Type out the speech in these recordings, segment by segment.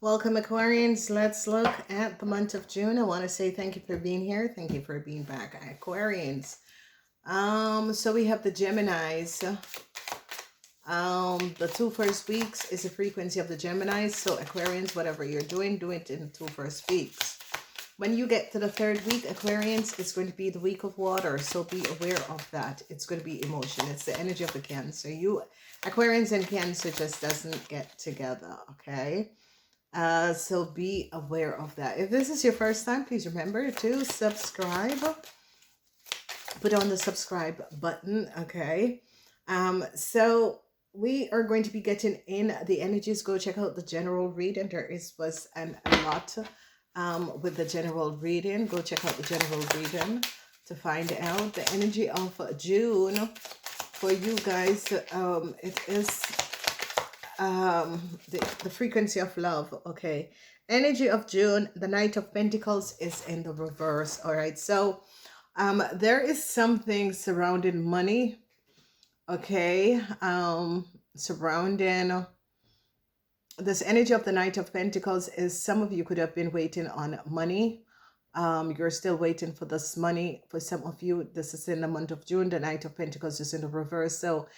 Welcome, Aquarians. Let's look at the month of June. I want to say thank you for being here. Thank you for being back, Aquarians. So we have the Geminis. The two first weeks is the frequency of the Geminis. So Aquarians, whatever you're doing, do it in the two first weeks. When you get to the third week, Aquarians, it's going to be the week of water. So be aware of that. It's going to be emotion. It's the energy of the Cancer. You Aquarians and Cancer just doesn't get together, okay? So be aware of that. If this is your first time, please remember to subscribe. Put on the subscribe button, okay? So we are going to be getting in the energies. Go check out the general reading. There was a lot with the general reading. Go check out the general reading to find out the energy of June for you guys. It is the frequency of love, okay? Energy of June, the Knight of Pentacles is in the reverse. All right, so there is something surrounding money, okay? Surrounding this energy of the Knight of Pentacles is some of you could have been waiting on money. You're still waiting for this money. For some of you, this is in the month of June. The Knight of Pentacles is in the reverse. So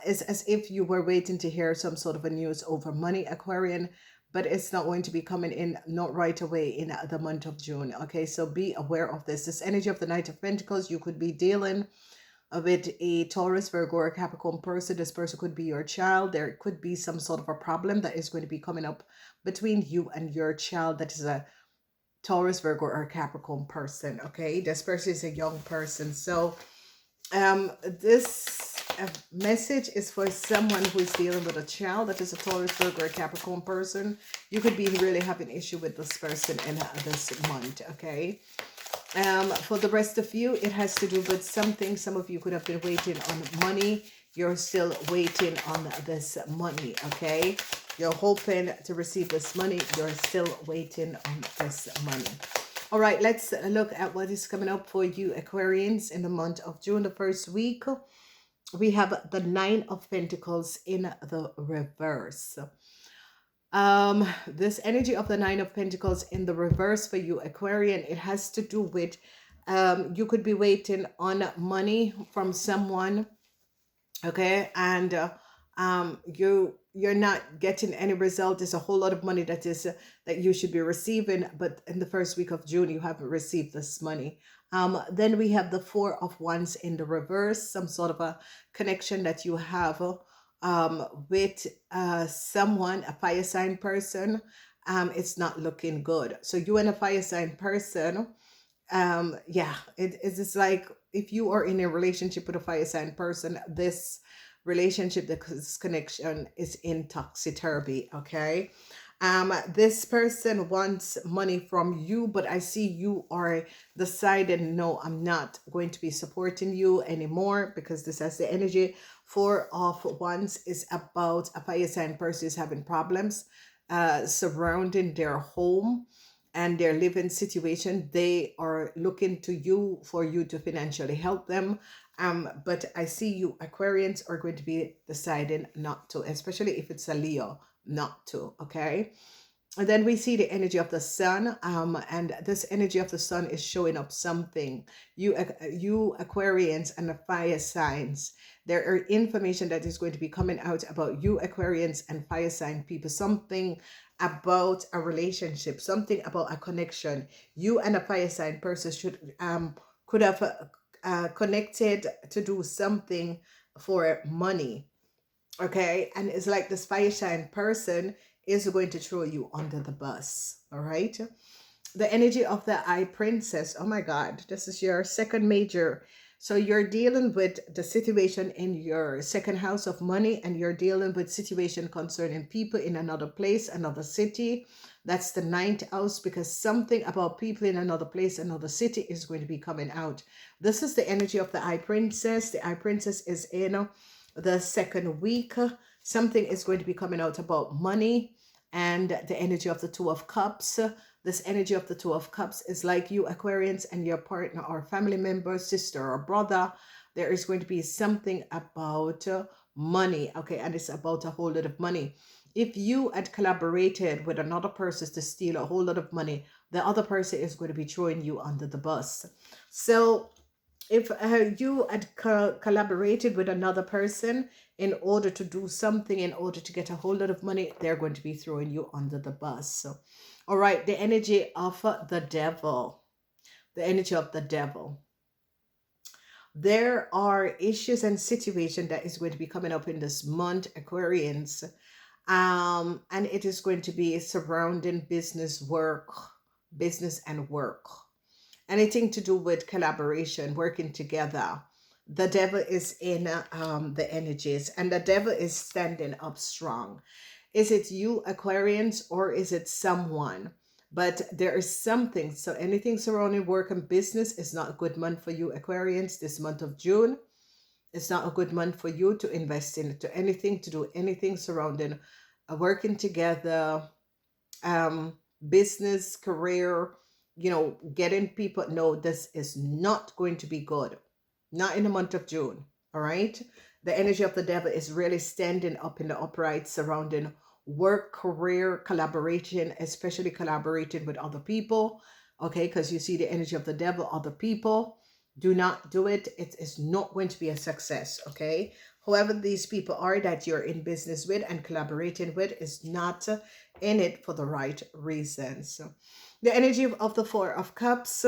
it's as if you were waiting to hear some sort of a news over money, Aquarian, but it's not going to be coming in not right away in the month of June. Okay, so be aware of this. This energy of the Knight of Pentacles, you could be dealing with a Taurus, Virgo, or Capricorn person. This person could be your child. There could be some sort of a problem that is going to be coming up between you and your child. That is a Taurus, Virgo, or Capricorn person. Okay, this person is a young person. So this message is for someone who is dealing with a child that is a Taurus, Virgo, or Capricorn person. You could be really having issue with this person in this month. Okay. For the rest of you, it has to do with something. Some of you could have been waiting on money. You're still waiting on this money, okay? You're hoping to receive this money. You're still waiting on this money. All right, let's look at what is coming up for you, Aquarians, in the month of June, the first week. We have the Nine of Pentacles in the reverse. This energy of the Nine of Pentacles in the reverse for you, Aquarian, it has to do with you could be waiting on money from someone, okay, and you're not getting any result. There's a whole lot of money that is that you should be receiving, but in the first week of June you haven't received this money. Then we have the Four of Wands in the reverse, some sort of a connection that you have with someone, a fire sign person. It's not looking good. So you and a fire sign person, yeah, it's like if you are in a relationship with a fire sign person, this relationship, this connection is in topsy-turvy, okay? This person wants money from you, but I see you are decided, no, I'm not going to be supporting you anymore, because this has the energy. Four of Wands is about a fire sign person is having problems surrounding their home and their living situation. They are looking to you for you to financially help them. But I see you Aquarians are going to be deciding not to, especially if it's a Leo, not to, okay? And then we see the energy of the sun, and this energy of the sun is showing up something. You Aquarians and the fire signs, there are information that is going to be coming out about you Aquarians and fire sign people, something about a relationship, something about a connection. You and a fire sign person should could have connected to do something for money, okay? And it's like this fire sign person is going to throw you under the bus, all right? The energy of the Eye Princess, oh my God, this is your second major. So you're dealing with the situation in your second house of money, and you're dealing with situation concerning people in another place, another city. That's the ninth house, because something about people in another place, another city is going to be coming out. This is the energy of the Eye Princess. The Eye Princess is in the second week. Something is going to be coming out about money, and the energy of the Two of Cups. This energy of the Two of Cups is like you Aquarians and your partner or family member, sister or brother. There is going to be something about money, okay? And it's about a whole lot of money. If you had collaborated with another person to steal a whole lot of money, the other person is going to be throwing you under the bus. So if you had collaborated with another person in order to do something, in order to get a whole lot of money, they're going to be throwing you under the bus. So, all right, the energy of the devil. The energy of the devil. There are issues and situations that is going to be coming up in this month, Aquarians. And it is going to be surrounding business and work. Anything to do with collaboration, working together. The devil is in the energies, and the devil is standing up strong. Is it you, Aquarians, or is it someone? But there is something. So anything surrounding work and business is not a good month for you, Aquarians, this month of June. It's not a good month for you to invest into anything, to do anything surrounding working together, business, career, getting people. No, this is not going to be good. Not in the month of June. All right. The energy of the devil is really standing up in the upright surrounding work, career, collaboration, especially collaborating with other people. Okay. Because you see the energy of the devil, other people. Do not do it. It is not going to be a success. Okay. Whoever these people are that you're in business with and collaborating with is not in it for the right reasons. The energy of the Four of Cups.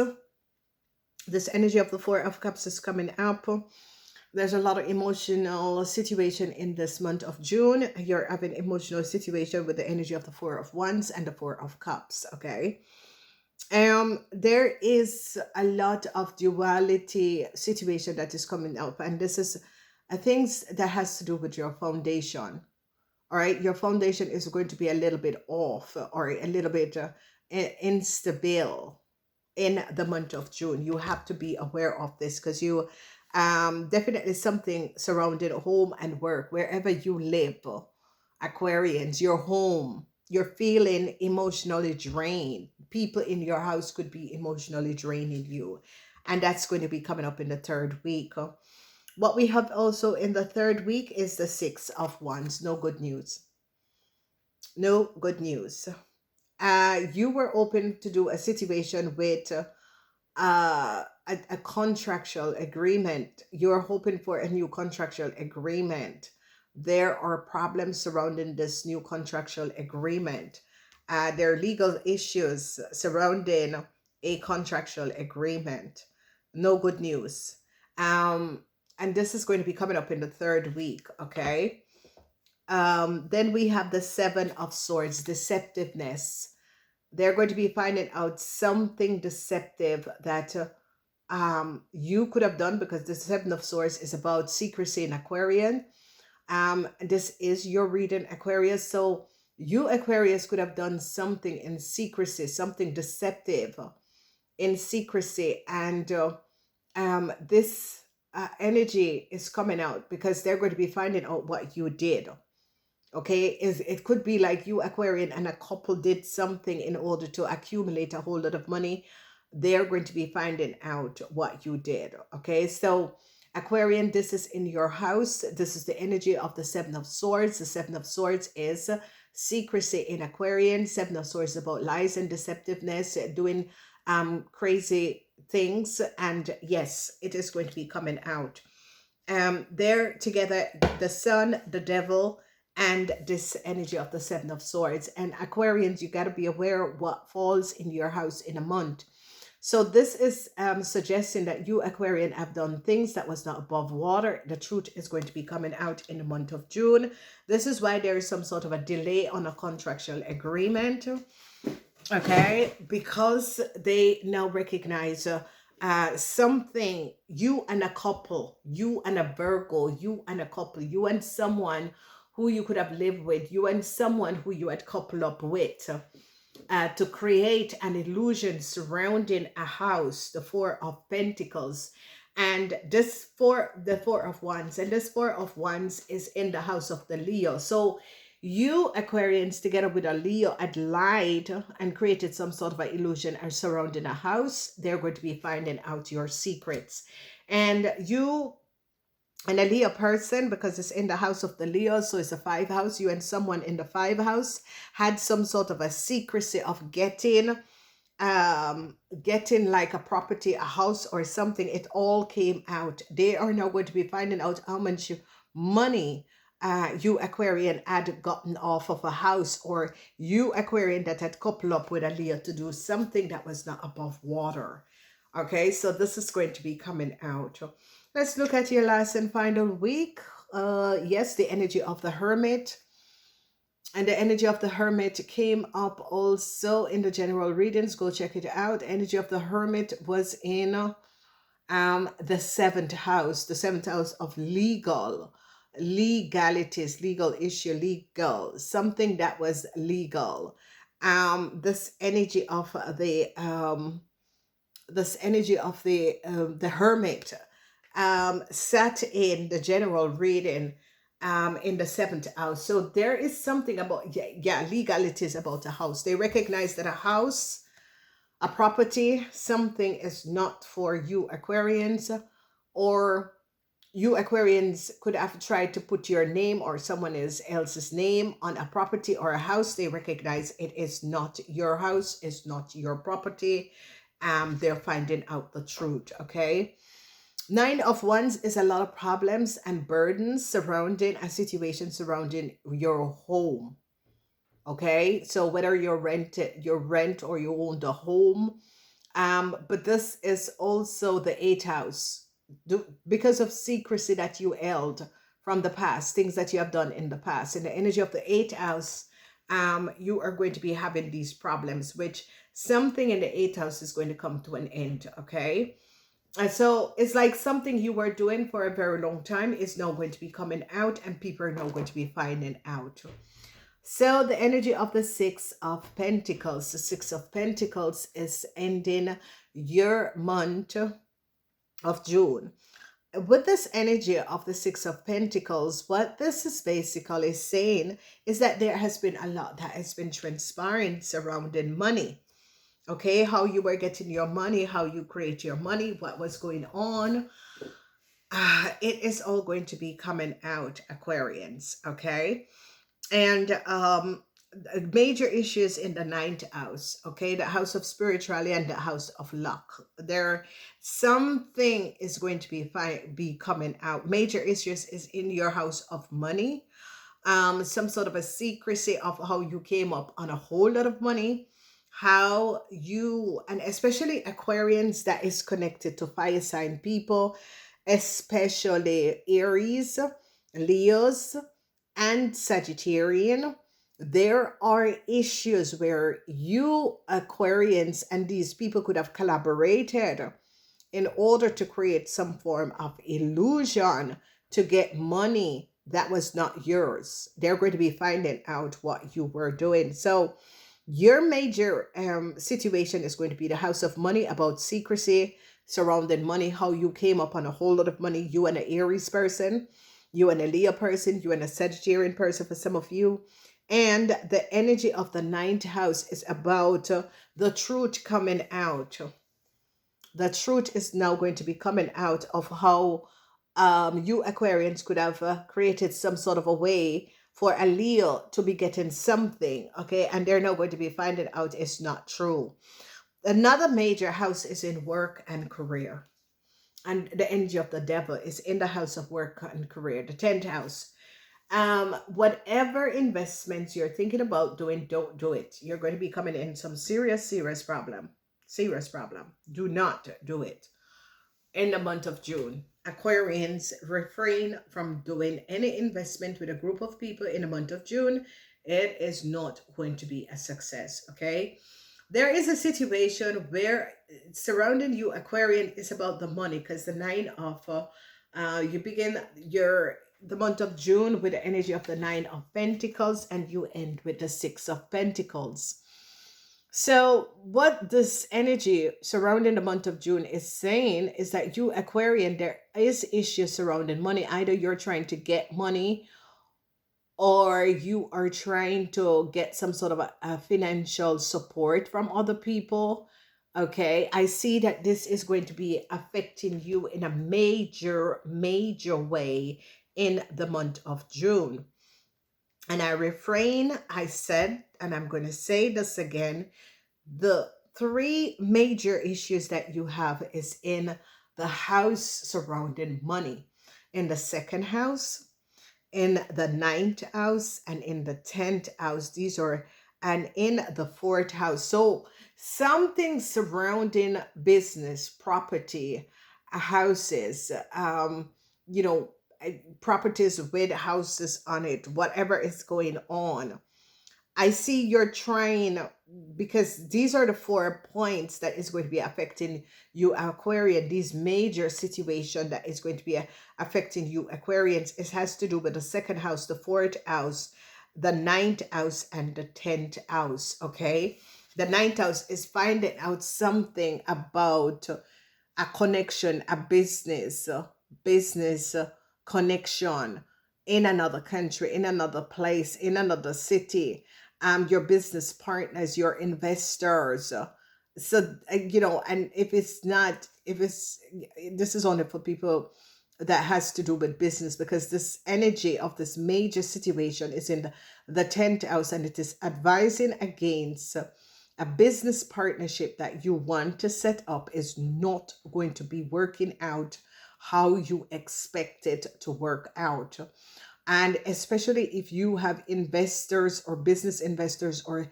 This energy of the Four of Cups is coming up. There's a lot of emotional situation in this month of June. You're having emotional situation with the energy of the Four of Wands and the Four of Cups. Okay. There is a lot of duality situation that is coming up, and this is things that has to do with your foundation. All right, your foundation is going to be a little bit off or a little bit instable in the month of June. You have to be aware of this because you definitely something surrounding home and work, wherever you live, Aquarians, your home. You're feeling emotionally drained. People in your house could be emotionally draining you. And that's going to be coming up in the third week. What we have also in the third week is the Six of Wands. No good news. No good news. You were open to do a situation with a contractual agreement. You're hoping for a new contractual agreement. There are problems surrounding this new contractual agreement. There are legal issues surrounding a contractual agreement. No good news. And this is going to be coming up in the third week, okay? Then we have the Seven of Swords, deceptiveness. They're going to be finding out something deceptive that you could have done, because the Seven of Swords is about secrecy in Aquarian. This is your reading, Aquarius. So you, Aquarius, could have done something in secrecy, something deceptive in secrecy. And this energy is coming out because they're going to be finding out what you did. Okay, it could be like you, Aquarian, and a couple did something in order to accumulate a whole lot of money. They're going to be finding out what you did. Okay, so Aquarian, this is in your house. This is the energy of the Seven of Swords. The Seven of Swords is secrecy in Aquarian. Seven of Swords is about lies and deceptiveness, doing crazy things. And yes, it is going to be coming out. They're together, the Sun, the Devil, and this energy of the Seven of Swords. And Aquarians, you got to be aware of what falls in your house in a month. So this is suggesting that you, Aquarian, have done things that was not above water. The truth is going to be coming out in the month of June. This is why there is some sort of a delay on a contractual agreement. Okay, because they now recognize something, you and a couple, you and a Virgo, you and a couple, you and someone who you could have lived with, you and someone who you had coupled up with, to create an illusion surrounding a house, the Four of Pentacles, and the Four of Wands, and this Four of Wands is in the house of the Leo. So you, Aquarians, together with a Leo, had lied and created some sort of an illusion surrounding a house. They're going to be finding out your secrets. And you And a Leo person, because it's in the house of the Leo, so it's a 5 house. You and someone in the 5 house had some sort of a secrecy of getting like a property, a house or something. It all came out. They are now going to be finding out how much money you Aquarian had gotten off of a house, or you Aquarian that had coupled up with a Leo to do something that was not above water. Okay, so this is going to be coming out. Let's look at your last and final week. Yes, the energy of the Hermit. And the energy of the Hermit came up also in the general readings. Go check it out. Energy of the Hermit was in the 7th house, the 7th house of legalities, legal issue, legal, something that was legal. This energy of the Hermit sat in the general reading in the 7th house. So there is something about, legalities about a house. They recognize that a house, a property, something is not for you Aquarians, or you Aquarians could have tried to put your name or someone else's name on a property or a house. They recognize it is not your house, it's not your property. They're finding out the truth, okay? 9 of Wands is a lot of problems and burdens surrounding a situation surrounding your home. Okay, so whether you rent or you own the home, but this is also the 8th house, because of secrecy that you held from the past, things that you have done in the past. In the energy of the 8th house, you are going to be having these problems, which something in the 8th house is going to come to an end. Okay. And so it's like something you were doing for a very long time is now going to be coming out, and people are now going to be finding out. So the energy of the 6 of Pentacles, the 6 of Pentacles is ending your month of June. With this energy of the 6 of Pentacles, what this is basically saying is that there has been a lot that has been transpiring surrounding money. Okay, how you were getting your money, how you create your money, what was going on. It is all going to be coming out, Aquarians, okay? And major issues in the 9th house, okay? The house of spirituality and the house of luck. There, something is going to be coming out. Major issues is in your house of money. Some sort of a secrecy of how you came up on a whole lot of money. How you, and especially Aquarians that is connected to fire sign people, especially Aries, Leos, and Sagittarian, there are issues where you Aquarians and these people could have collaborated in order to create some form of illusion to get money that was not yours. They're going to be finding out what you were doing. So your major situation is going to be the house of money, about secrecy surrounding money, how you came up on a whole lot of money, you and an Aries person, you and a Leo person, you and a Sagittarian person for some of you. And the energy of the 9th house is about the truth coming out. The truth is now going to be coming out of how you Aquarians could have created some sort of a way for a Leo to be getting something, okay? And they're now going to be finding out it's not true. Another major house is in work and career. And the energy of the devil is in the house of work and career, the 10th house. Whatever investments you're thinking about doing, don't do it. You're going to be coming in some serious problem. Serious problem. Do not do it in the month of June. Aquarians, refrain from doing any investment with a group of people in the month of June. It is not going to be a success, okay? There is a situation where surrounding you, Aquarian, is about the money, because the 9 of, you begin the month of June with the energy of the 9 of Pentacles, and you end with the 6 of Pentacles. So what this energy surrounding the month of June is saying is that you Aquarian, there is issues surrounding money. Either you're trying to get money, or you are trying to get some sort of a financial support from other people. Okay, I see that this is going to be affecting you in a major way in the month of June. And I said, and I'm going to say this again, the three major issues that you have is in the house surrounding money, in the second house, in the ninth house, and in the 10th house. These are, and in the fourth house. So something surrounding business, property, houses, you know, properties with houses on it, whatever is going on. I see you're trying, because these are the 4 points that is going to be affecting you, Aquarian. These major situation that is going to be affecting you, Aquarians. It has to do with the second house, the fourth house, the ninth house, and the 10th house. Okay, the ninth house is finding out something about a connection, a business connection in another country, in another place, in another city. Your business partners, your investors. So you know, and if it's not, if it's, this is only for people that has to do with business, because this energy of this major situation is in the 10th house, and it is advising against a business partnership that you want to set up is not going to be working out how you expect it to work out. And especially if you have investors or business investors or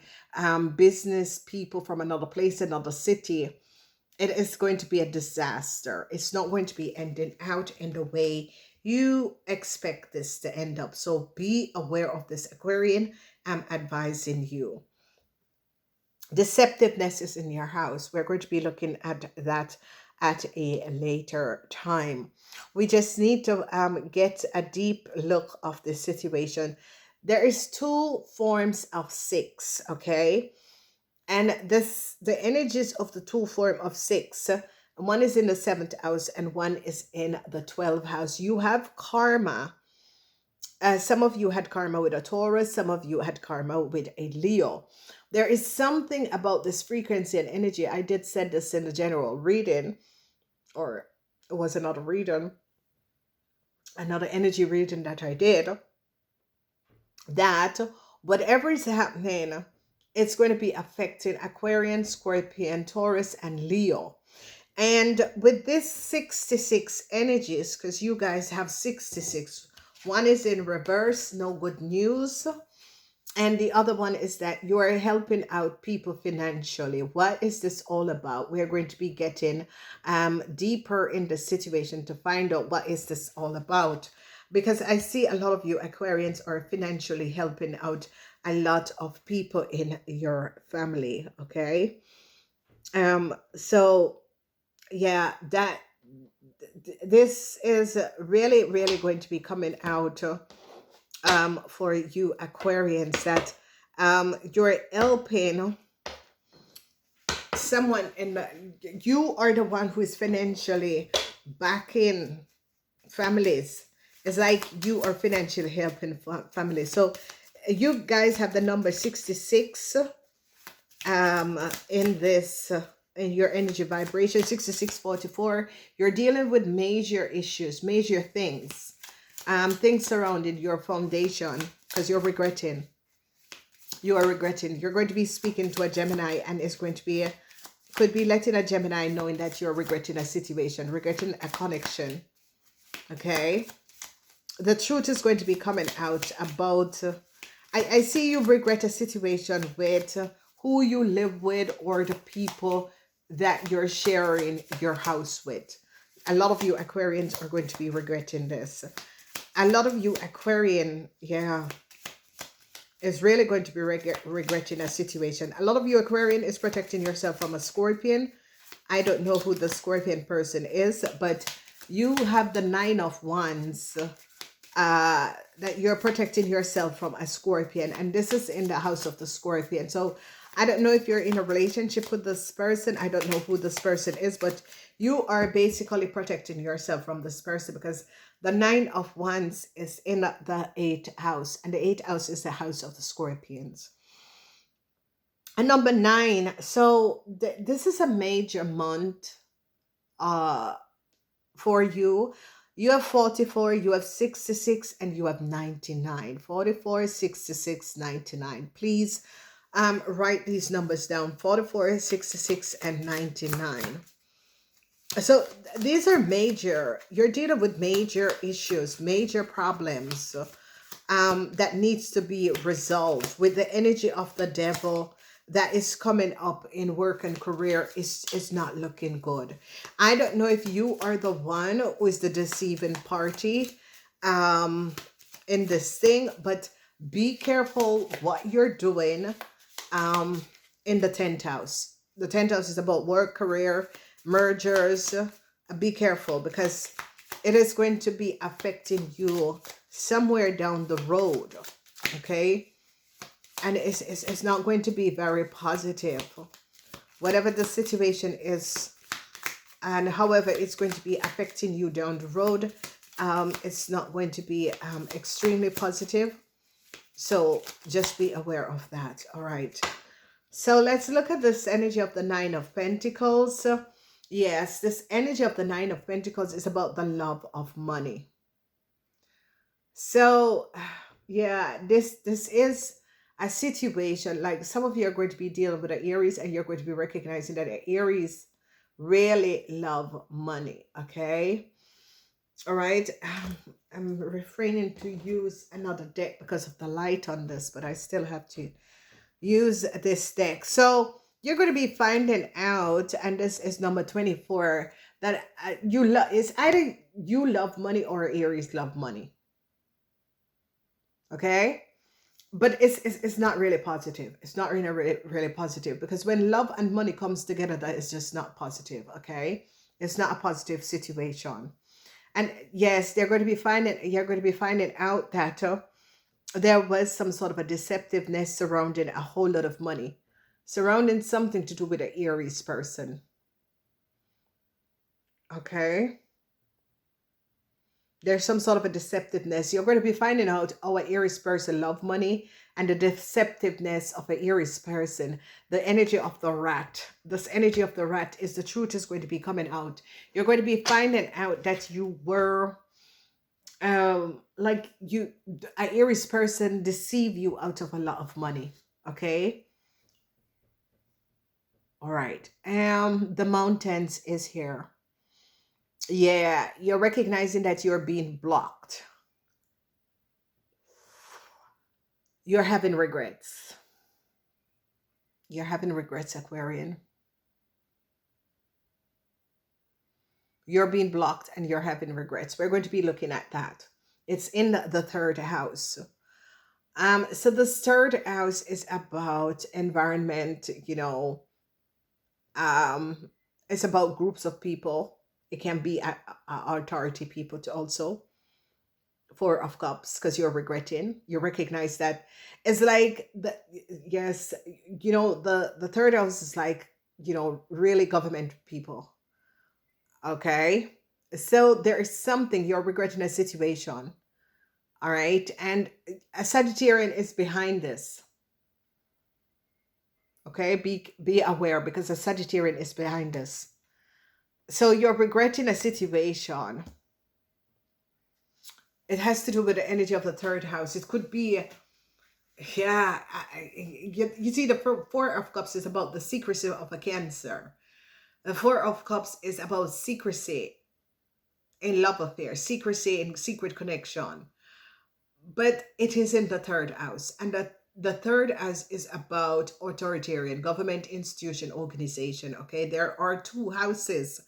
business people from another place, another city, it is going to be a disaster. It's not going to be ending out in the way you expect this to end up. So be aware of this, Aquarian. I'm advising you. Deceptiveness is in your house. We're going to be looking at that at a later time. We just need to get a deep look of the situation. There is 2 forms of 6, okay? And this, the energies of the 2 form of 6, one is in the 7th house and one is in the 12th house. You have karma. Some of you had karma with a Taurus, some of you had karma with a Leo. There is something about this frequency and energy. I did send this in the general reading, or it was another reading, another energy reading that I did, that whatever is happening, it's going to be affecting Aquarian, Scorpion, Taurus, and Leo. And with this 66 energies, because you guys have 66, one is in reverse, no good news. And the other one is that you are helping out people financially. What is this all about? We are going to be getting deeper in the situation to find out what is this all about. Because I see a lot of you Aquarians are financially helping out a lot of people in your family. Okay. So yeah, that this is really going to be coming out for you Aquarians, that you're helping someone in the, you are the one who is financially backing families. It's like you are financially helping families. So you guys have the number 66 in this in your energy vibration, 6644. You're dealing with major issues, major things, things surrounding your foundation, because you're regretting. You are regretting. You're going to be speaking to a Gemini, and it's going to be could be letting a Gemini knowing that you're regretting a situation, regretting a connection. Okay, the truth is going to be coming out about I see you regret a situation with who you live with, or the people that you're sharing your house with. A lot of you Aquarians are going to be regretting this. A lot of you Aquarian, yeah, is really going to be regretting a situation. A lot of you Aquarian is protecting yourself from a Scorpion. I don't know who the Scorpion person is, but you have the 9 of Wands, that you're protecting yourself from a Scorpion, and this is in the house of the Scorpion. So I don't know if you're in a relationship with this person. I don't know who this person is, but you are basically protecting yourself from this person, because the 9 of Wands is in the 8th house, and the 8th house is the house of the Scorpions. And number 9. So this is a major month uh for you. You have 44, you have 66, and you have 99. 44, 66, 99. Please write these numbers down. 44, 66, and 99. So these are major. You're dealing with major issues, major problems that needs to be resolved with the energy of the devil that is coming up in work and career is not looking good. I don't know if you are the one who is the deceiving party in this thing, but be careful what you're doing in the 10th house. The 10th house is about work, career, mergers. Be careful because it is going to be affecting you somewhere down the road. Okay. And it's not going to be very positive. Whatever the situation is, and however it's going to be affecting you down the road, it's not going to be extremely positive. So just be aware of that. All right. So let's look at this energy of the 9 of Pentacles. Yes, this energy of the 9 of Pentacles is about the love of money. So yeah, this is a situation, like some of you are going to be dealing with an Aries, and you're going to be recognizing that an Aries really love money. Okay. All right. I'm refraining to use another deck because of the light on this, but I still have to use this deck. So you're going to be finding out, and this is number 24, that you love, it's either you love money or Aries love money. Okay. But it's not really positive. It's not really positive, because when love and money comes together, that is just not positive. Okay. It's not a positive situation. And yes, you're going to be finding out that there was some sort of a deceptiveness surrounding a whole lot of money, surrounding something to do with an Aries person. Okay. There's some sort of a deceptiveness. You're going to be finding out how an Aries person love money, and the deceptiveness of an Aries person, the energy of the rat. This energy of the rat is the truth is going to be coming out. You're going to be finding out that you were like an Aries person deceive you out of a lot of money. Okay. All right. The mountains is here. Yeah, you're recognizing that you're being blocked. You're having regrets. You're having regrets, Aquarian. You're being blocked and you're having regrets. We're going to be looking at that. It's in the 3rd house. So the 3rd house is about environment, it's about groups of people. It can be authority people to also. 4 of Cups, because you're regretting. You recognize that it's like yes, the 3rd house is like, really government people. Okay. So there is something you're regretting, a situation. All right. And a Sagittarian is behind this. Okay. Be aware, because a Sagittarian is behind this. So you're regretting a situation. It has to do with the energy of the 3rd house. It could be, yeah, you see, the 4 of Cups is about the secrecy of a Cancer. The 4 of Cups is about secrecy in love affair, secrecy in secret connection. But it is in the 3rd house. And the 3rd house is about authoritarian, government, institution, organization. Okay, there are 2 houses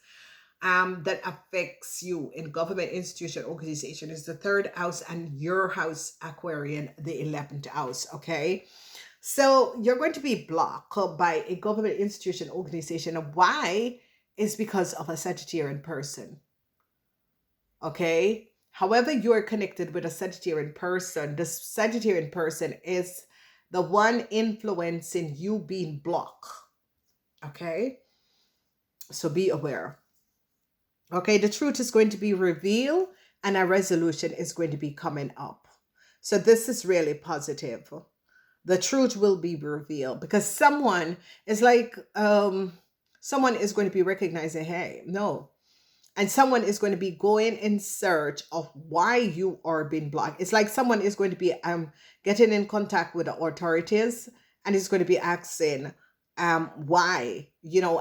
that affects you in government, institution, organization. Is the 3rd house and your house, Aquarian, the 11th house. Okay. So you're going to be blocked by a government, institution, organization. Why? Is because of a Sagittarian person. Okay. However, you are connected with a Sagittarian person, the Sagittarian person is the one influencing you being blocked. Okay. So be aware. Okay, the truth is going to be revealed and a resolution is going to be coming up. So this is really positive. the truth will be revealed, because someone is like, someone is going to be recognizing, hey, no, and someone is going to be going in search of why you are being blocked. It's like someone is going to be getting in contact with the authorities, and is going to be asking why,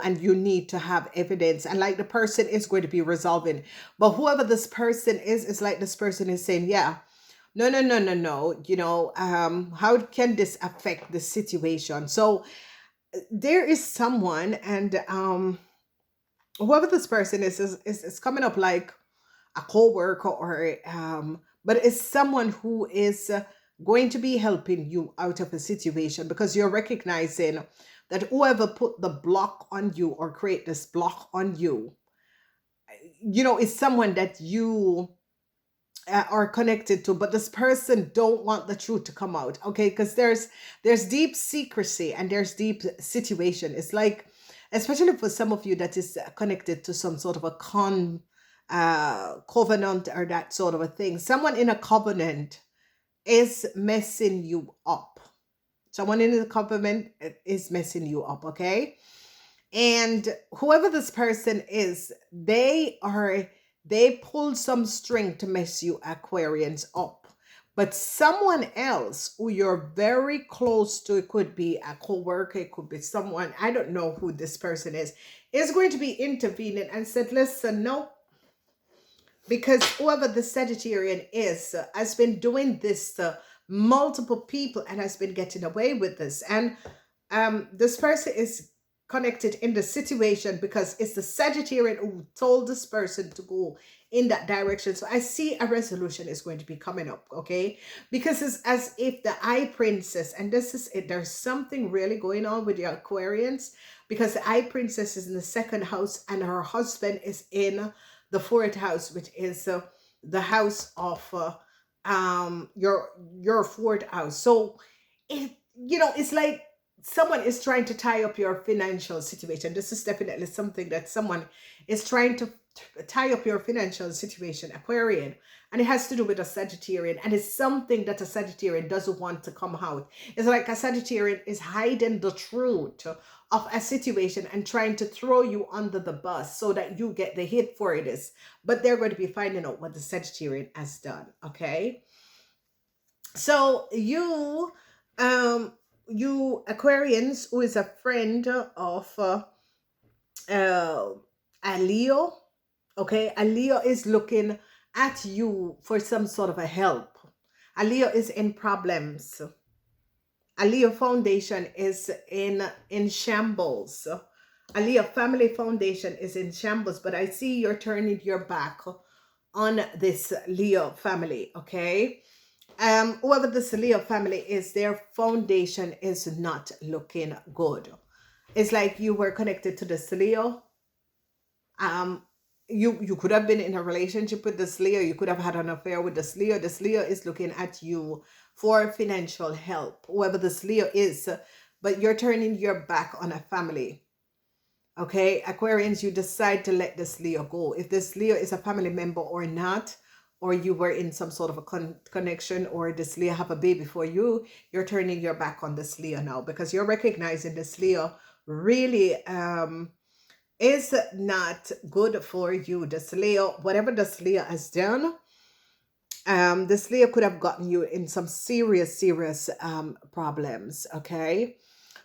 and you need to have evidence, and like the person is going to be resolving. But whoever this person is, it's like this person is saying, yeah, no, no, no, no, no, how can this affect the situation? So there is someone, and whoever this person is coming up like a co-worker, or but it's someone who is going to be helping you out of a situation, because you're recognizing that whoever put the block on you or create this block on you, is someone that you are connected to, but this person don't want the truth to come out, okay? Because there's deep secrecy and there's deep situation. It's like, especially for some of you that is connected to some sort of a covenant or that sort of a thing. Someone in a covenant is messing you up. Someone in the covenant is messing you up, okay? And whoever this person is, they pull some string to mess you Aquarians up. But someone else who you're very close to, it could be a co-worker, it could be someone, I don't know who this person is going to be intervening and said, listen, no, because whoever the Sagittarian is has been doing this to multiple people and has been getting away with this. And this person is connected in the situation because it's the Sagittarian who told this person to go in that direction. So I see a resolution is going to be coming up, okay? Because it's as if the Eye Princess, and this is it, there's something really going on with the Aquarians, because the Eye Princess is in the second house and her husband is in the fourth house, which is the house of your fourth house. So it's like someone is trying to tie up your financial situation. This is definitely something that someone is trying to tie up your financial situation, Aquarian. And it has to do with a Sagittarian. And it's something that a Sagittarian doesn't want to come out. It's like a Sagittarian is hiding the truth of a situation and trying to throw you under the bus so that you get the hit for it is. But they're going to be finding out what the Sagittarian has done, okay? So you Aquarians, who is a friend of a Leo, okay? A Leo is looking at you for some sort of a help. A Leo is in problems. A Leo foundation is in shambles. A Leo family foundation is in shambles, but I see you're turning your back on this Leo family, okay? Whoever this Leo family is, their foundation is not looking good. It's like you were connected to this Leo. You could have been in a relationship with this Leo. You could have had an affair with this Leo. This Leo is looking at you for financial help, whoever this Leo is, but you're turning your back on a family. Okay, Aquarians, you decide to let this Leo go. If this Leo is a family member or not, or you were in some sort of a connection, or this Leo have a baby for you, you're turning your back on this Leo now, because you're recognizing this Leo really is not good for you. This Leo, whatever this Leo has done, this Leo could have gotten you in some serious problems, okay?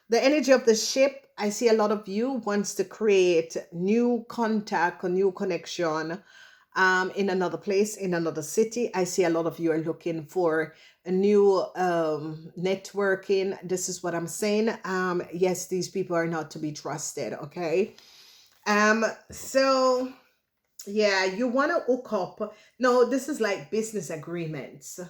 The energy of the ship, I see a lot of you wants to create new contact or new connection in another place, in another city. I see a lot of you are looking for a new networking. This is what I'm saying. Yes, these people are not to be trusted, okay? So yeah, you want to hook up. No, this is like business agreements.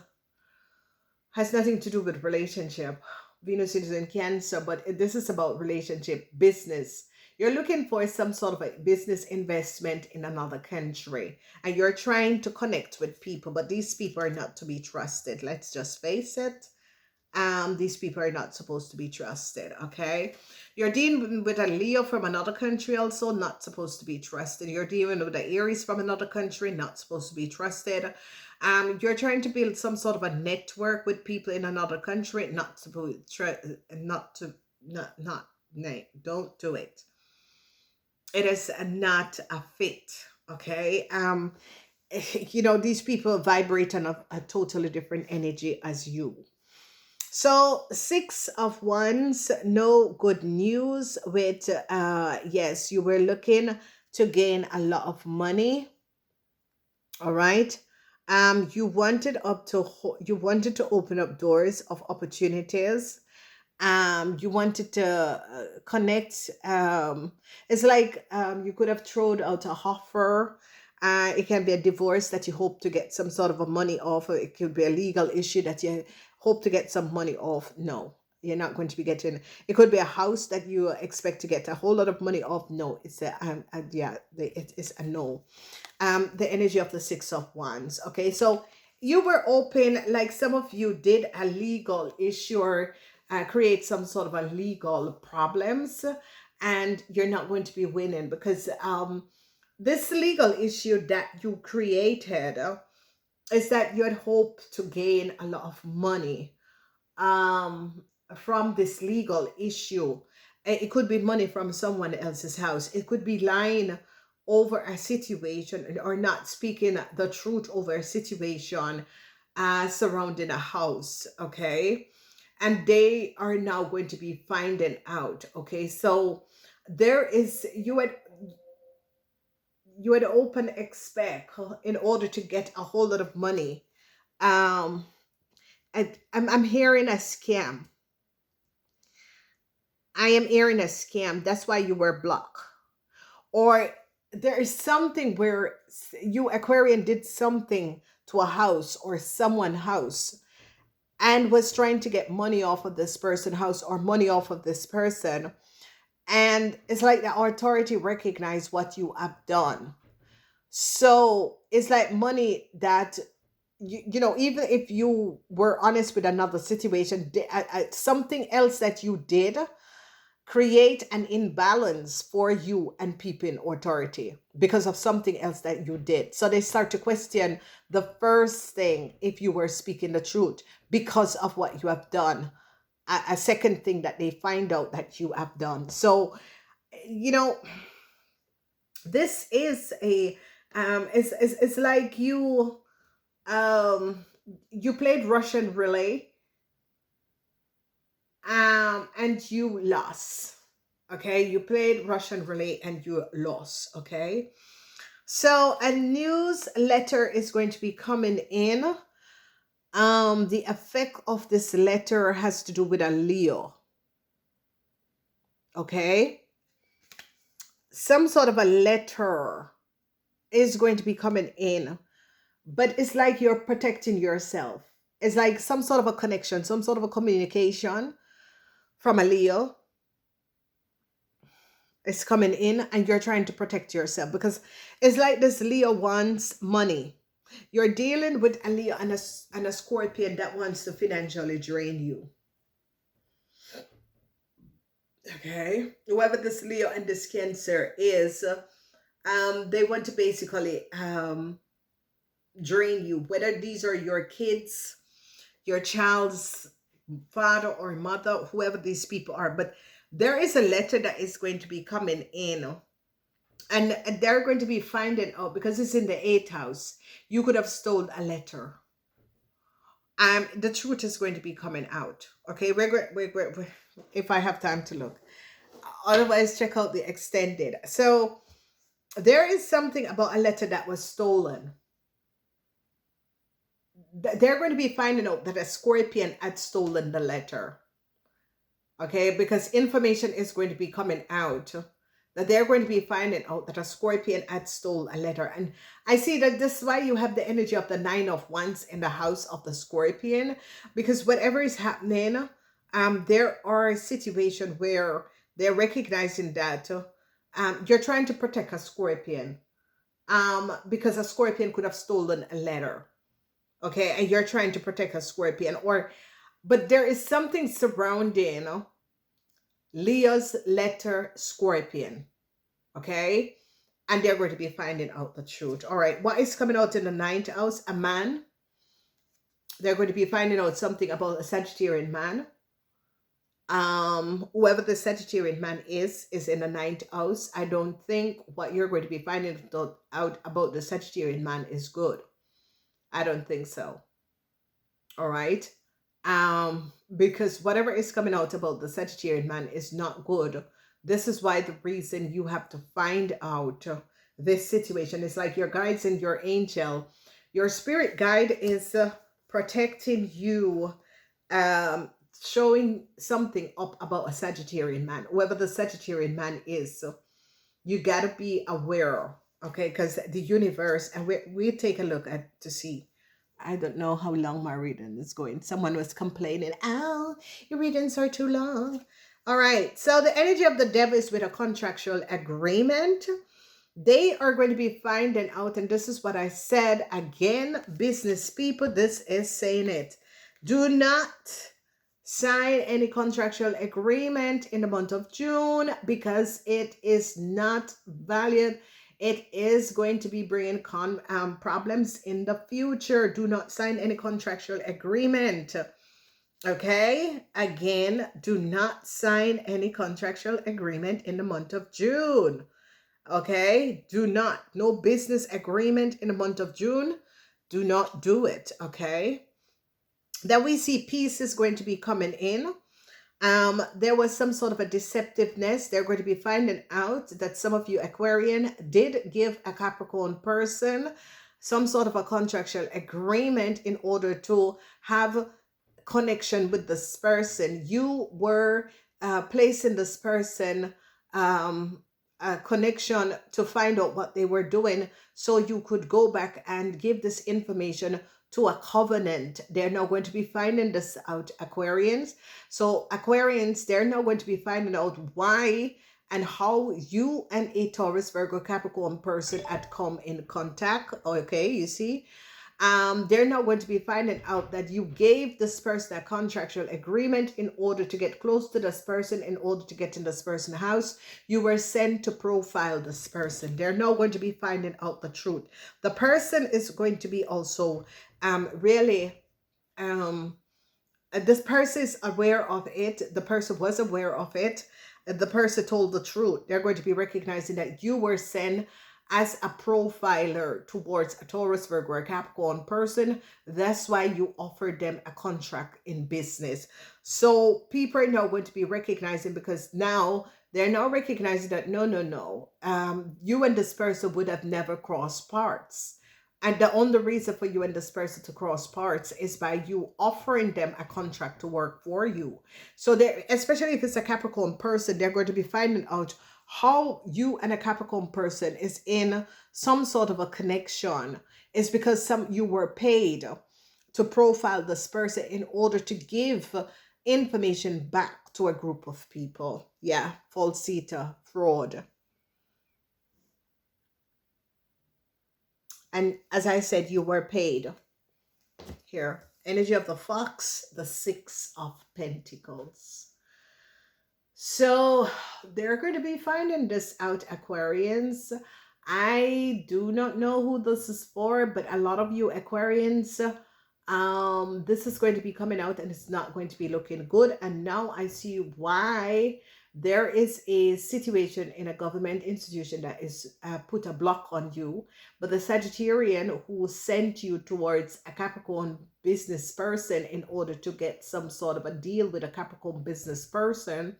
Has nothing to do with relationship. Venus is in Cancer, but this is about relationship, business. You're looking for some sort of a business investment in another country, and you're trying to connect with people, but these people are not to be trusted. Let's just face it. These people are not supposed to be trusted, okay? You're dealing with a Leo from another country also, not supposed to be trusted. You're dealing with an Aries from another country, not supposed to be trusted. You're trying to build some sort of a network with people in another country, not supposed no, don't do it. It is not a fit, okay? You know, these people vibrate on a totally different energy as you. So 6 of Wands, no good news with yes, you were looking to gain a lot of money. All right. You wanted to open up doors of opportunities. You wanted to connect. It's like you could have thrown out a offer. It can be a divorce that you hope to get some sort of a money off, or it could be a legal issue that you hope to get some money off. No, you're not going to be getting. It could be a house that you expect to get a whole lot of money off. No, it's it is a no. The energy of the 6 of Wands. Okay, so you were open, like some of you did a legal issue or create some sort of a legal problems, and you're not going to be winning because this legal issue that you created is that you had hoped to gain a lot of money from this legal issue. It could be money from someone else's house. It could be lying over a situation or not speaking the truth over a situation surrounding a house, okay? And they are now going to be finding out, okay? So there is, you had open expect in order to get a whole lot of money. Um, I'm hearing a scam. I am hearing a scam. That's why you were blocked. Or there is something where you, Aquarian, did something to a house or someone's house and was trying to get money off of this person's house or money off of this person. And it's like the authority recognize what you have done. So it's like money that you know, even if you were honest with another situation, something else that you did create an imbalance for you and people in authority because of something else that you did. So they start to question the first thing, if you were speaking the truth, because of what you have done. A second thing that they find out that you have done. So, you know, this is a it's like you played Russian roulette and you lost. Okay, you played Russian roulette and you lost. Okay, so a newsletter is going to be coming in. The effect of this letter has to do with a Leo. Okay, some sort of a letter is going to be coming in, but it's like you're protecting yourself. It's like some sort of a connection, some sort of a communication from a Leo is coming in, and you're trying to protect yourself because it's like this Leo wants money. You're dealing with a Leo and a Scorpion that wants to financially drain you. Okay, whoever this Leo and this Cancer is, they want to basically drain you, whether these are your kids, your child's father or mother, whoever these people are. But there is a letter that is going to be coming in, and they're going to be finding out because it's in the 8th house. You could have stolen a letter. The truth is going to be coming out. Okay, wait, if I have time to look. Otherwise, check out the extended. So there is something about a letter that was stolen. They're going to be finding out that a Scorpion had stolen the letter. Okay, because information is going to be coming out that they're going to be finding out that a Scorpion had stole a letter. And I see that this is why you have the energy of the 9 of Wands in the house of the Scorpion, because whatever is happening, there are situations where they're recognizing that you're trying to protect a Scorpion because a Scorpion could have stolen a letter. Okay, and you're trying to protect a Scorpion, but there is something surrounding Leo's letter Scorpion. Okay. And they're going to be finding out the truth. All right. What is coming out in the 9th house? A man. They're going to be finding out something about a Sagittarian man. Whoever the Sagittarian man is in the 9th house. I don't think what you're going to be finding out about the Sagittarian man is good. I don't think so. All right. Because whatever is coming out about the Sagittarian man is not good. This is why the reason you have to find out this situation is like your guides and your angel. Your spirit guide is protecting you, showing something up about a Sagittarian man, whoever the Sagittarian man is. So you got to be aware, okay? Because the universe, and we take a look at to see. I don't know how long my reading is going. Someone was complaining, oh, your readings are too long. All right. So the energy of the devil is with a contractual agreement. They are going to be finding out, and this is what I said again, business people, this is saying it. Do not sign any contractual agreement in the month of June because it is not valid. It is going to be bringing problems in the future. Do not sign any contractual agreement. Okay? Again, do not sign any contractual agreement in the month of June. Okay? Do not. No business agreement in the month of June. Do not do it. Okay? Then we see peace is going to be coming in. There was some sort of a deceptiveness. They're going to be finding out that some of you Aquarian did give a Capricorn person some sort of a contractual agreement in order to have connection with this person. You were placing this person a connection to find out what they were doing so you could go back and give this information to a covenant. They're now going to be finding this out, Aquarians. So Aquarians, they're now going to be finding out why and how you and a Taurus, Virgo, Capricorn person had come in contact. Okay, you see. They're now going to be finding out that you gave this person a contractual agreement in order to get close to this person, in order to get in this person's house. You were sent to profile this person. They're now going to be finding out the truth. The person is going to be also really this person is aware of it. The person was aware of it. The person told the truth. They're going to be recognizing that you were sent as a profiler towards a Taurus, Virgo, or Capricorn person. That's why you offered them a contract in business. So people are now going to be recognizing, because now they're now recognizing that no, you and this person would have never crossed paths. And the only reason for you and this person to cross paths is by you offering them a contract to work for you. So especially if it's a Capricorn person, they're going to be finding out how you and a Capricorn person is in some sort of a connection. Is because you were paid to profile this person in order to give information back to a group of people. Yeah, falsita, fraud. And as I said, you were paid. Here, energy of the fox, the 6 of Pentacles. So they're going to be finding this out, Aquarians. I do not know who this is for, but a lot of you Aquarians, this is going to be coming out and it's not going to be looking good. And now I see why. There is a situation in a government institution that is put a block on you, but the Sagittarian who sent you towards a Capricorn business person in order to get some sort of a deal with a Capricorn business person,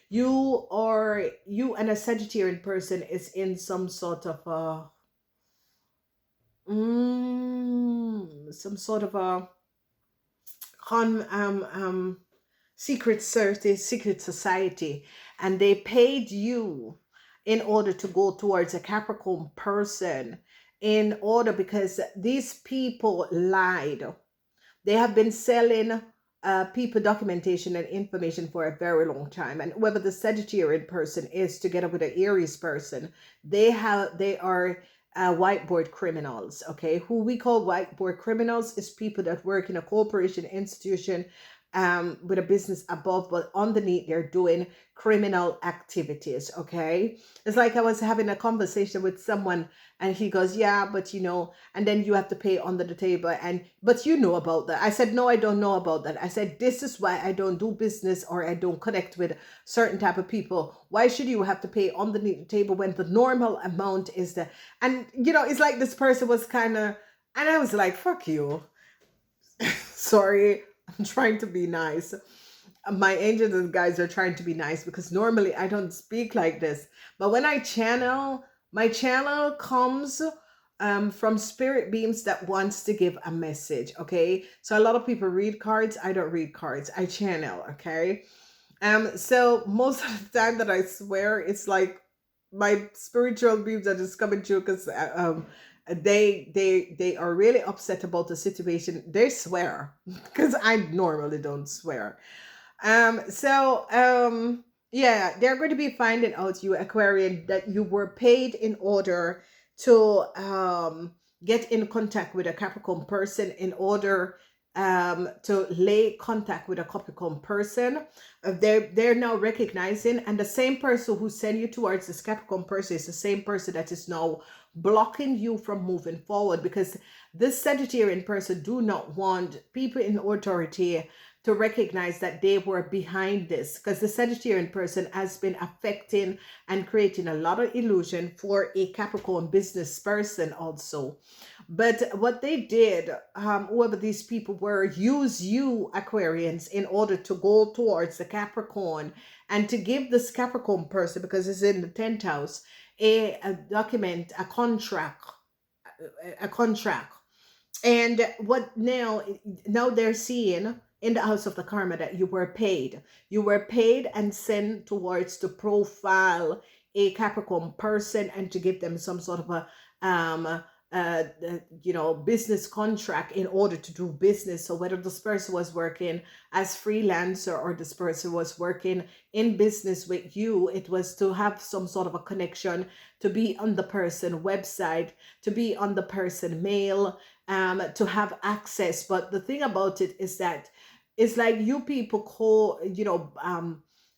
you and a Sagittarian person is in some sort of a secret society, and they paid you in order to go towards a Capricorn person because these people lied. They have been selling people documentation and information for a very long time, and whoever the Sagittarian person is together with the Aries person, they are whiteboard criminals. Okay, who we call whiteboard criminals is people that work in a corporation, institution, with a business above, but underneath they're doing criminal activities. Okay, it's like I was having a conversation with someone, and he goes, yeah, but and then you have to pay under the table, and but you know about that. I said, no, I don't know about that. I said, this is why I don't do business, or I don't connect with certain type of people. Why should you have to pay underneath the table when the normal amount is the, and it's like this person was kind of, and I was like, fuck you. Sorry, I'm trying to be nice. My angels and guys are trying to be nice, because normally I don't speak like this. But when I channel, my channel comes from spirit beings that wants to give a message. Okay, so a lot of people read cards. I don't read cards. I channel. Okay, so most of the time that I swear, it's like my spiritual beings are just coming through, because they are really upset about the situation. They swear because I normally don't swear. Yeah, they're going to be finding out, you Aquarian, that you were paid in order to get in contact with a Capricorn person, in order to lay contact with a Capricorn person. They're now recognizing, and the same person who sent you towards this Capricorn person is the same person that is now blocking you from moving forward, because this Sagittarian person do not want people in authority to recognize that they were behind this, because the Sagittarian person has been affecting and creating a lot of illusion for a Capricorn business person also. But what they did, whoever these people were, use you Aquarians in order to go towards the Capricorn and to give this Capricorn person, because it's in the 10th house, a document, a contract. And what now they're seeing in the house of the karma that you were paid and sent towards to profile a Capricorn person and to give them some sort of a business contract in order to do business. So whether this person was working as freelancer or this person was working in business with you, it was to have some sort of a connection, to be on the person website, to be on the person mail, to have access. But the thing about it is that it's like you people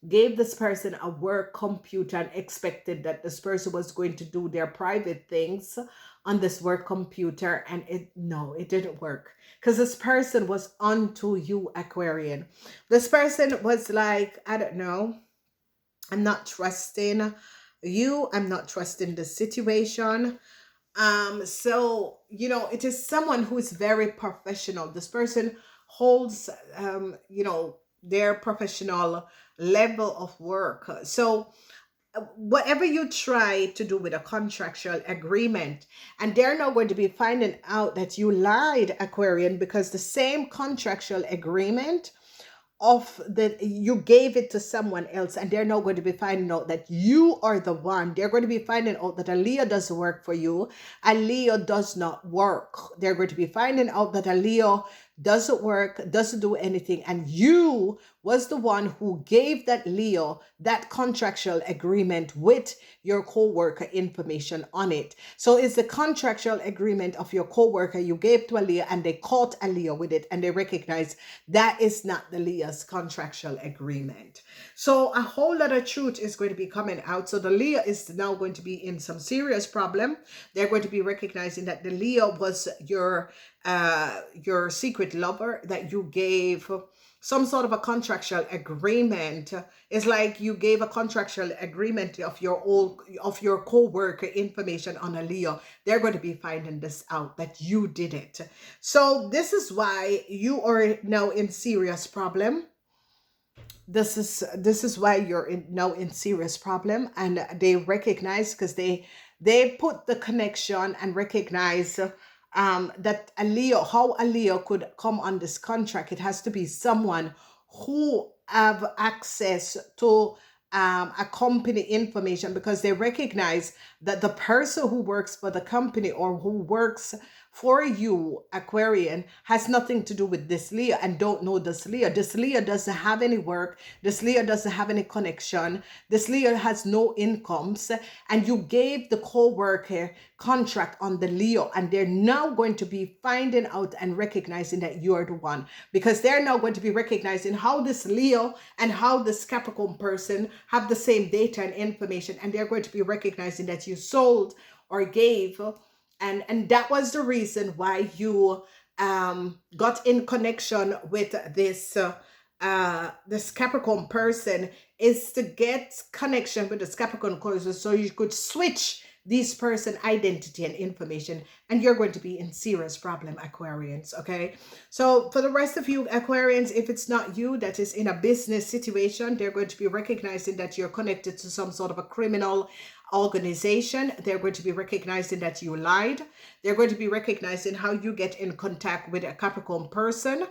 gave this person a work computer and expected that this person was going to do their private things on this work computer, and it didn't work, because this person was onto you Aquarian. This person was like, I don't know, I'm not trusting you, I'm not trusting the situation. So it is someone who is very professional. This person holds their professional level of work. So whatever you try to do with a contractual agreement, and they're now going to be finding out that you lied Aquarian, because the same contractual agreement of that you gave it to someone else, and they're now going to be finding out that you are the one. They're going to be finding out that a Leo doesn't work for you, a Leo does not work. They're going to be finding out that a Leo doesn't work, doesn't do anything, and you was the one who gave that Leo that contractual agreement with your co-worker information on it. So it's the contractual agreement of your co-worker you gave to a Leo, and they caught a Leo with it, and they recognize that is not the Leo's contractual agreement. So a whole lot of truth is going to be coming out. So the Leo is now going to be in some serious problem. They're going to be recognizing that the Leo was your secret lover, that you gave some sort of a contractual agreement. It's like you gave a contractual agreement of your co-worker information on a Leo. They're going to be finding this out, that you did it. So this is why you are now in serious problem. This is why you're now in serious problem, and they recognize, because they put the connection and recognize that how a Leo could come on this contract. It has to be someone who have access to a company information, because they recognize that the person who works for the company or who works for you, Aquarian, has nothing to do with this Leo, and don't know this Leo. This Leo doesn't have any work. This Leo doesn't have any connection. This Leo has no incomes, and you gave the co-worker contract on the Leo, and they're now going to be finding out and recognizing that you're the one, because they're now going to be recognizing how this Leo and how this Capricorn person have the same data and information, and they're going to be recognizing that you sold or gave, and that was the reason why you got in connection with this Capricorn person, is to get connection with this Capricorn person so you could switch this person identity and information, and you're going to be in serious problem, Aquarians. Okay, so for the rest of you Aquarians, if it's not you that is in a business situation, they're going to be recognizing that you're connected to some sort of a criminal organization. They're going to be recognizing that you lied. They're going to be recognizing how you get in contact with a Capricorn person.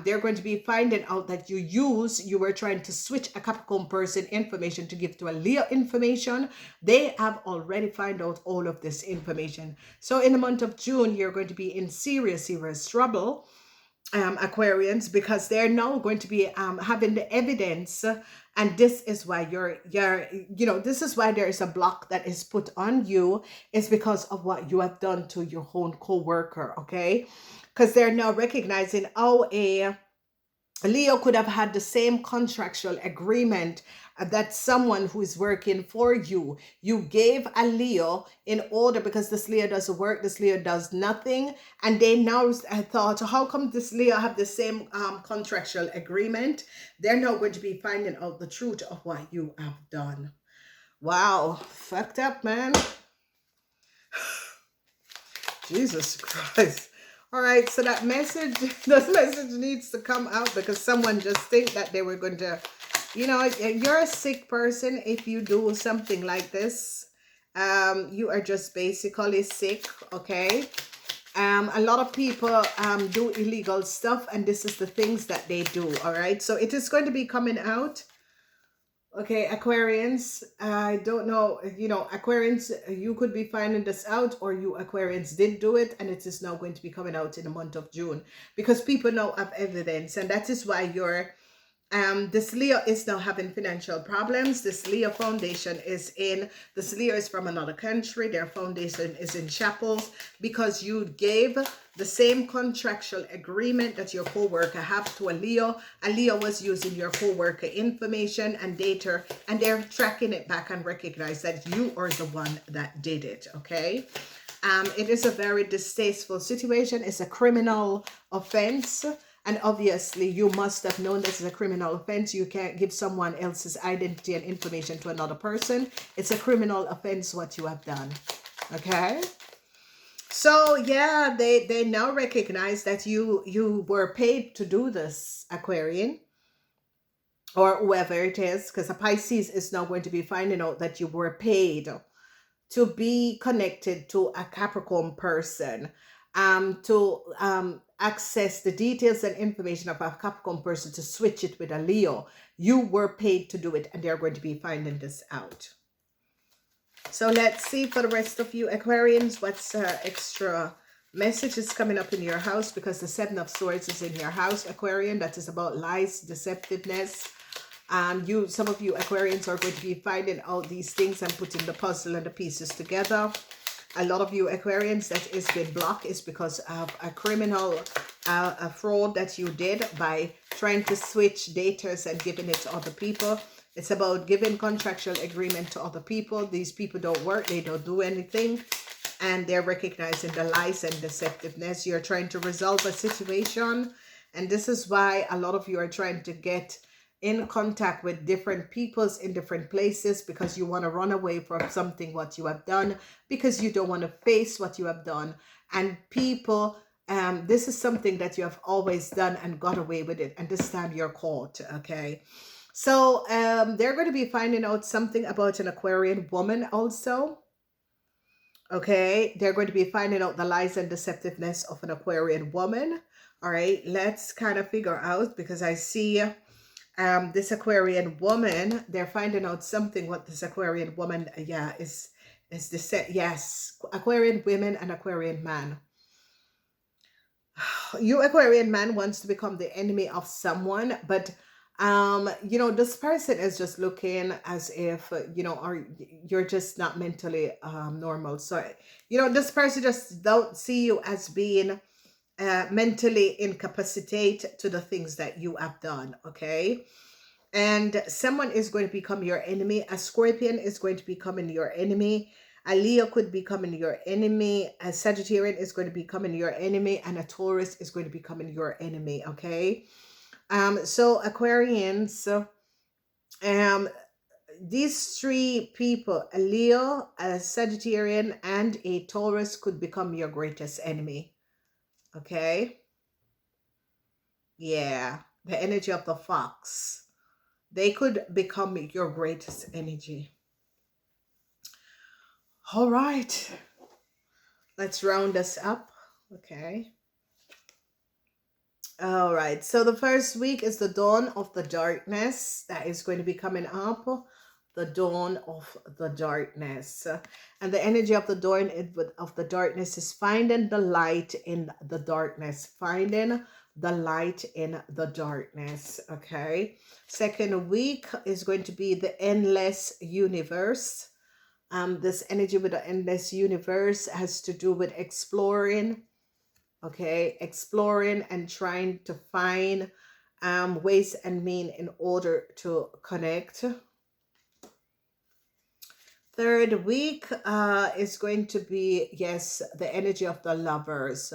They're going to be finding out that you were trying to switch a Capricorn person information to give to a Leo information. They have already found out all of this information. So in the month of June, you're going to be in serious trouble, Aquarians, because they're now going to be having the evidence, and this is why this is why there is a block that is put on you, is because of what you have done to your own co-worker. Okay, because they're now recognizing how a Leo could have had the same contractual agreement that someone who is working for you. You gave a Leo in order, because this Leo doesn't work, this Leo does nothing, and they now thought, how come this Leo have the same contractual agreement? They're now going to be finding out the truth of what you have done. Wow, fucked up, man. Jesus Christ. All right, so that message needs to come out, because someone just think that they were going to, you're a sick person if you do something like this. You are just basically sick, okay? A lot of people do illegal stuff, and this is the things that they do, all right? So it is going to be coming out. Okay, Aquarians, I don't know, Aquarians, you could be finding this out, or you Aquarians did do it, and it is now going to be coming out in the month of June, because people now have evidence, and that is why this Leo is now having financial problems. This Leo foundation this Leo is from another country. Their foundation is in Chapels, because you gave the same contractual agreement that your co-worker have to a Leo. A Leo was using your co-worker information and data, and they're tracking it back and recognize that you are the one that did it, okay? It is a very distasteful situation. It's a criminal offense. And obviously, you must have known this is a criminal offense. You can't give someone else's identity and information to another person. It's a criminal offense what you have done. Okay? So, yeah, they now recognize that you were paid to do this, Aquarian, or whoever it is, because a Pisces is now going to be finding out that you were paid to be connected to a Capricorn person, to access the details and information of a Capricorn person, to switch it with a Leo. You were paid to do it, and they're going to be finding this out. So let's see for the rest of you Aquarians, what's extra messages coming up in your house, because the Seven of Swords is in your house, Aquarian. That is about lies, deceptiveness. Some of you Aquarians are going to be finding out these things and putting the puzzle and the pieces together. A lot of you Aquarians that is been blocked is because of a criminal a fraud that you did by trying to switch data and giving it to other people. It's about giving contractual agreement to other people. These people don't work, they don't do anything, and they're recognizing the lies and deceptiveness. You're trying to resolve a situation, and this is why a lot of you are trying to get in contact with different peoples in different places, because you want to run away from something what you have done, because you don't want to face what you have done. And people, this is something that you have always done and got away with it, and this time you're caught. Okay, so they're going to be finding out something about an Aquarian woman also. Okay, they're going to be finding out the lies and deceptiveness of an Aquarian woman. All right, let's kind of figure out, because I see this Aquarian woman, they're finding out something what this Aquarian woman, is this, yes, Aquarian women and Aquarian man. You Aquarian man wants to become the enemy of someone, but you know, this person is just looking as if you know, or you're just not mentally normal. So you know, this person just don't see you as being mentally incapacitated to the things that you have done. Okay, and someone is going to become your enemy. A Scorpion is going to be becoming your enemy. A Leo could be becoming your enemy. A Sagittarian is going to be becoming your enemy, and a Taurus is going to be becoming your enemy. Okay, so Aquarians, um these three people, a Leo, a Sagittarian, and a Taurus, could become your greatest enemy. Okay, yeah, the energy of the fox, they could become your greatest energy. All right, let's round us up. Okay. All right. So the first week is the dawn of the darkness that is going to be coming up. The dawn of the darkness. And the energy of the dawn of the darkness is finding the light in the darkness. Finding the light in the darkness. Okay. Second week is going to be the endless universe. This energy with the endless universe has to do with exploring, okay, exploring and trying to find ways and mean in order to connect. Third week is going to be, yes, the energy of the lovers.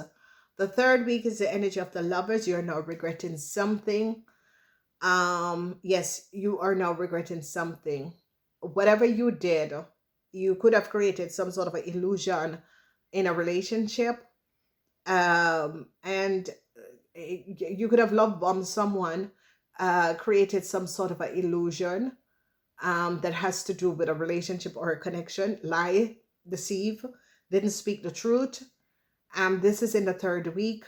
The third week is the energy of the lovers. You're now regretting something. Yes, you are now regretting something. Whatever you did, you could have created some sort of an illusion in a relationship, and you could have love bombed someone, created some sort of an illusion that has to do with a relationship or a connection, lie, deceive, didn't speak the truth. This is in the third week.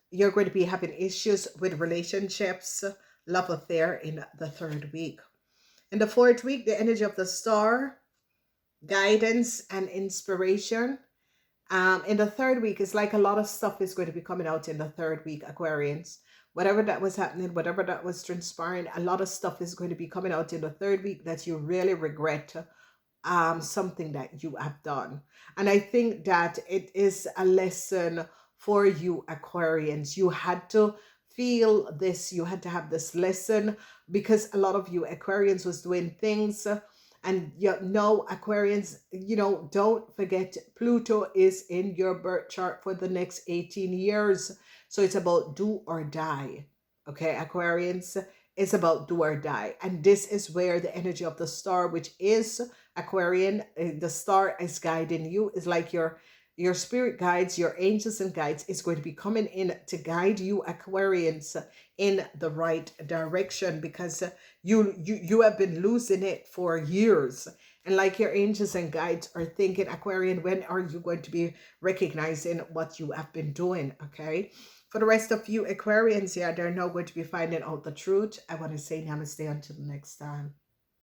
You're going to be having issues with relationships, love affair in the third week. In the fourth week, the energy of the star, guidance and inspiration. In the third week, it's like a lot of stuff is going to be coming out in the third week, Aquarians. Whatever that was happening, whatever that was transpiring, a lot of stuff is going to be coming out in the third week that you really regret something that you have done. And I think that it is a lesson for you Aquarians. You had to feel this, you had to have this lesson, because a lot of you Aquarians was doing things, and you know, Aquarians, you know, don't forget Pluto is in your birth chart for the next 18 years. So it's about do or die. Okay, Aquarians, it's about do or die. And this is where the energy of the star, which is Aquarian, the star is guiding you, is like your spirit guides, your angels and guides is going to be coming in to guide you Aquarians in the right direction, because you have been losing it for years, and like your angels and guides are thinking, Aquarian, when are you going to be recognizing what you have been doing? Okay, for the rest of you Aquarians, yeah, they're now going to be finding out the truth. I want to say namaste until next time.